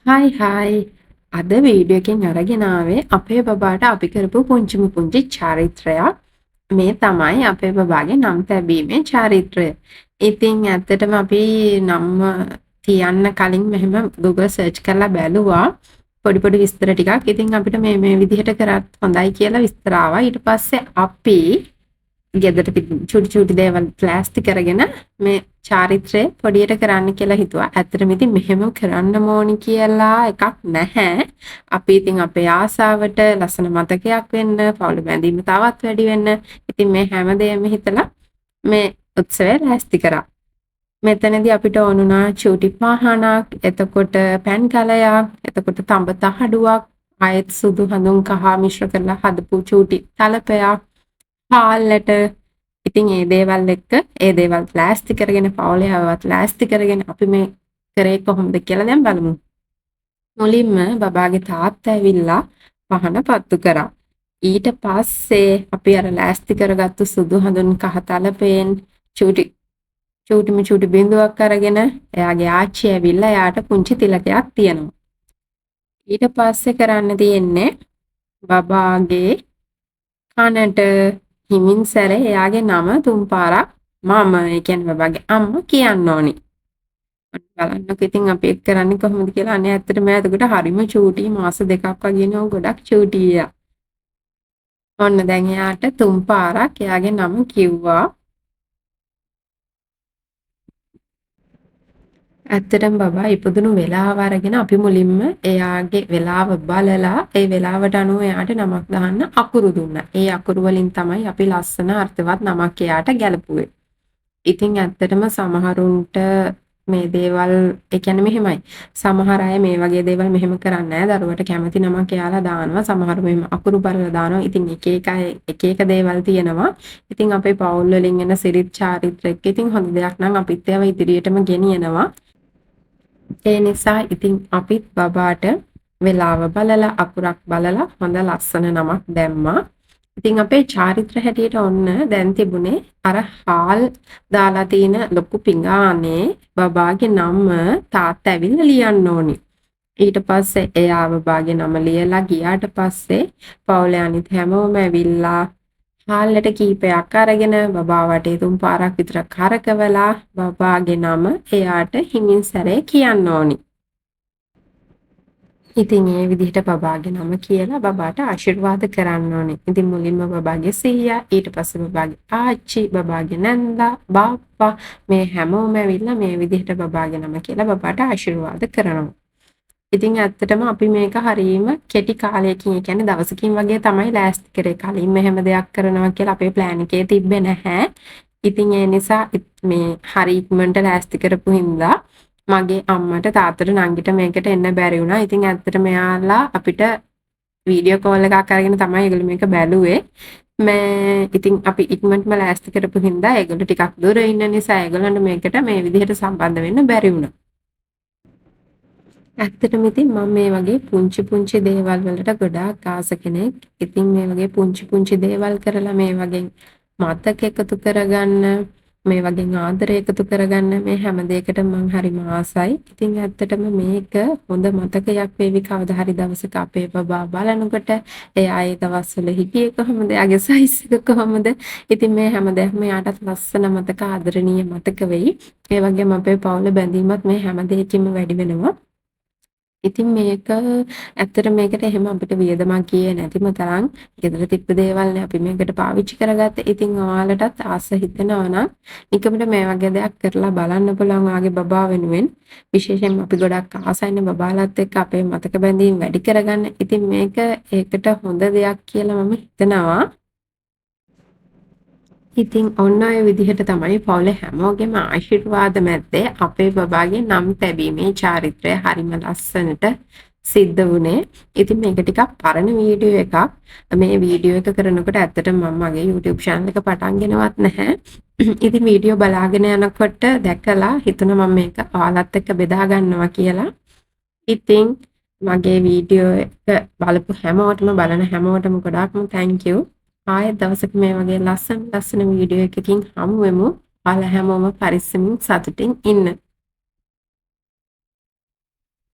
Hi hi. අද video එකෙන් අරගෙන ආවේ අපේ බබාට අපි කරපු පුංචිම පුංචි චාරිත්‍රයක්. මේ තමයි අපේ බබාගේ නම් තැබීමේ චාරිත්‍රය. ඉතින් ඇත්තටම අපි නම තියන්න කලින් මෙහෙම Google search කරලා බැලුවා. පොඩි පොඩි විස්තර ටිකක්. ඉතින් අපිට මේ විදිහට කරත් හොඳයි කියලා විස්තර ආවා. ඊට පස්සේ අපි ගෙදර චුටි චුටි දේවල් ප්ලාස්ටික් කරගෙන මේ චාරිත්‍රය පොඩියට කරන්න කියලා හිතුවා. ඇත්තටම ඉතින් මෙහෙම කරන්න ඕනි කියලා එකක් නැහැ. අපි ඉතින් අපේ ආසාවට ලස්සන මතකයක් වෙන්න, පවුල බැඳීම තවත් වැඩි වෙන්න. ඉතින් මේ හැමදේම හිතලා මේ උත්සවය ලෑස්ති කරා. මෙතනදී අපිට ඕනුණා චූටි පහනක්, එතකොට පැන් කලයක්, එතකොට තඹ තහඩුවක්, ආයෙත් සුදු හඳුන් කහ මිශ්‍ර කරලා හදපු චූටි තලපයක්, හාල්ලට. ඉතින් ඒ දේවල් එක්ක ඒ දේවල් ප්ලාස්ටි කරගෙන පවුලේවත් ප්ලාස්ටි කරගෙන අපි මේ කරේ කොහොමද කියලා දැන් බලමු. මුලින්ම බබාගේ තාත්තා ඇවිල්ලා පහන පත්තු කරා. ඊට පස්සේ අපි අර ලෑස්ති කරගත්තු සුදු හඳුන් කහ තලපයෙන් චූටි බිඳුවක් අරගෙන එයාගේ ආච්චි ඇවිල්ලා එයාට පුංචි තිලකයක් තියනවා. ඊට පස්සේ කරන්න තියෙන්නේ බබාගේ කනට හිමින් සැරේ එයාගේ නම තුන් පාරක් මම ඒ කියන්නේ බබාගේ අම්මා කියන්න ඕනි. බලන්නකො ඉතින් අපි එක් කරන්නේ කොහොමද කියලා. අනේ ඇත්තටම එතකොට හරිම චූටි මාස දෙකක් වගේ නෝ ගොඩක් චූටි එයා. ඔන්න දැන් එයාට තුන් පාරක් එයාගේ නම කිව්වා. ඇත්තටම බබා ඉපදුණු වෙලාව අරගෙන අපි මුලින්ම එයාගේ වෙලාව බලලා ඒ වෙලාවට අනුව එයාට නමක් දාන්න අකුරු දුන්නා. ඒ අකුරු වලින් තමයි අපි ලස්සන අර්ථවත් නමක් එයාට ගැලපුවේ. ඉතින් ඇත්තටම සමහරුන්ට මේ දේවල් ඒ කියන්නේ මෙහෙමයි. සමහර අය මේ වගේ දේවල් මෙහෙම කරන්නේ නැහැ. දරුවට කැමති නමක් එයාලා දානවා. සමහර මෙහෙම අකුරු බලලා දානවා. ඉතින් එක එක දේවල් තියෙනවා. ඉතින් අපේ පවුල් වලින් එන සිරිත් චාරිත්‍රෙක් ඉතින් හොඳ දෙයක් නම් අපිත් ඒවා ඉදිරියටම ගෙනියනවා. ඒ නිසා ඉතින් අපිත් බබාට වෙලාව බලලා අකුරක් බලලා හොඳ ලස්සන නමක් දැම්මා. ඉතින් අපේ චාරිත්‍ර හැටියට ඔන්න දැන් තිබුණේ අර හාල් දාලා තියෙන ලොකු පිඟානේ බබාගේ නම තාත්තා ඇවිල්ලා ලියන්න ඕනි. ඊට පස්සේ එයා බබාගේ නම ලියලා ගියාට පස්සේ පවුලේ අනිත් හැමෝම ඇවිල්ලා හාල්ලට කීපයක් අරගෙන බබා වටේ තුන් පාරක් විතර කරකවලා බබාගේ නම එයාට හිමින් සැරේ කියන්න ඕනි. ඉතින් ඒ විදිහට බබාගේ නම කියලා බබාට ආශිර්වාද කරන්න ඕනේ. ඉතින් මුලින්ම බබාගේ සීයා, ඊට පස්සේ බබාගේ ආච්චි, බබාගේ නැන්දා, බාප්පා මේ හැමෝම ඇවිල්ලා මේ විදිහට බබාගේ නම කියලා බබාට ආශිර්වාද කරනවා. ඉතින් ඇත්තටම අපි මේක හරීම කෙටි කාලයකින්, ඒ කියන්නේ දවසකින් වගේ තමයි ලෑස්ති කරේ. කලින් මෙහෙම දෙයක් කරනවා කියලා අපේ ප්ලෑන් එකේ තිබ්බේ නැහැ. ඉතින් ඒ නිසා මේ හරි ඉක්මනට ලෑස්ති කරපු හින්දා මගේ අම්මට තාත්තට නංගිට මේකට එන්න බැරි වුණා. ඉතින් ඇත්තට මෙයාලා අපිට වීඩියෝ කෝල් එකක් අරගෙන තමයි ඒගොල්ලෝ මේක බැලුවේ. ඉතින් අපි ඉක්මනටම ලෑස්ති කරපු හින්දා ඒගොල්ලෝ ටිකක් දුර ඉන්න නිසා ඒගොල්ලන්ට මේකට මේ විදිහට සම්බන්ධ වෙන්න බැරි වුණා. ඇත්තටම ඉතින් මම මේ වගේ පුංචි දේවල් වලට ගොඩාක් ආස කෙනෙක්. ඉතින් මේ වගේ පුංචි දේවල් කරලා මේ වගේ මතක එකතු කරගන්න, මේ වගේ ආදරය එකතු කරගන්න මේ හැම දෙයකටම මම හරිම ආසයි. ඉතින් ඇත්තටම මේක හොඳ මතකයක් වේවි කවදා හරි දවසක අපේ බබා බලනකොට. එයා ඒ දවස්වල හිටියේ කොහොමද? එයාගේ සයිස් එක කොහොමද? ඉතින් මේ හැම දෙයක්ම එයාටත් ලස්සන මතක, ආදරණීය මතක වෙයි. ඒ වගේම අපේ පවුල බැඳීමත් මේ හැම දෙයකින්ම වැඩි වෙනවා. ඉතින් මේක ඇත්තට මේකට එහෙම අපිට වියදමක් ගියේ නැතිම තරම් ගෙදර තිබ්බ දේවල්නේ අපි මේකට පාවිච්චි කරගත්තේ. ඉතින් ඔයාලටත් ආස හිතෙනවා නම් නිකමට මේ වගේ දෙයක් කරලා බලන්න පුළුවන් ඔයාගේ බබා වෙනුවෙන්. විශේෂයෙන්ම අපි ගොඩක් ආසයිනේ බබාලත් එක්ක අපේ මතක බැඳීම් වැඩි කරගන්න. ඉතින් මේක ඒකට හොඳ දෙයක් කියලා මම හිතනවා. ඉතින් ඔන්න ඔය විදිහට තමයි පවුලේ හැමෝගෙම ආශිර්වාද මැද්දේ අපේ බබාගේ නම් තැබීමේ චාරිත්‍රය හරිම ලස්සනට සිද්ධ වුණේ. ඉතින් මේක ටිකක් පරණ වීඩියෝ එකක්. මේ වීඩියෝ එක කරනකොට ඇත්තටම මම මගේ YouTube channel එක පටන් ගෙනවත් නැහැ. ඉතින් වීඩියෝ බලාගෙන යනකොට දැකලා හිතුණා මම මේක ඔයාලත් එක්ක බෙදා ගන්නවා කියලා. ඉතින් මගේ වීඩියෝ එක බලපු හැමෝටම බලන හැමෝටම ගොඩාක්ම thank you. ආයෙත් දවසක මේ වගේ ලස්සන වීඩියෝ එකකින් හමු වෙමු. ඔයාලා හැමෝම පරිස්සමින් සතුටින් ඉන්න.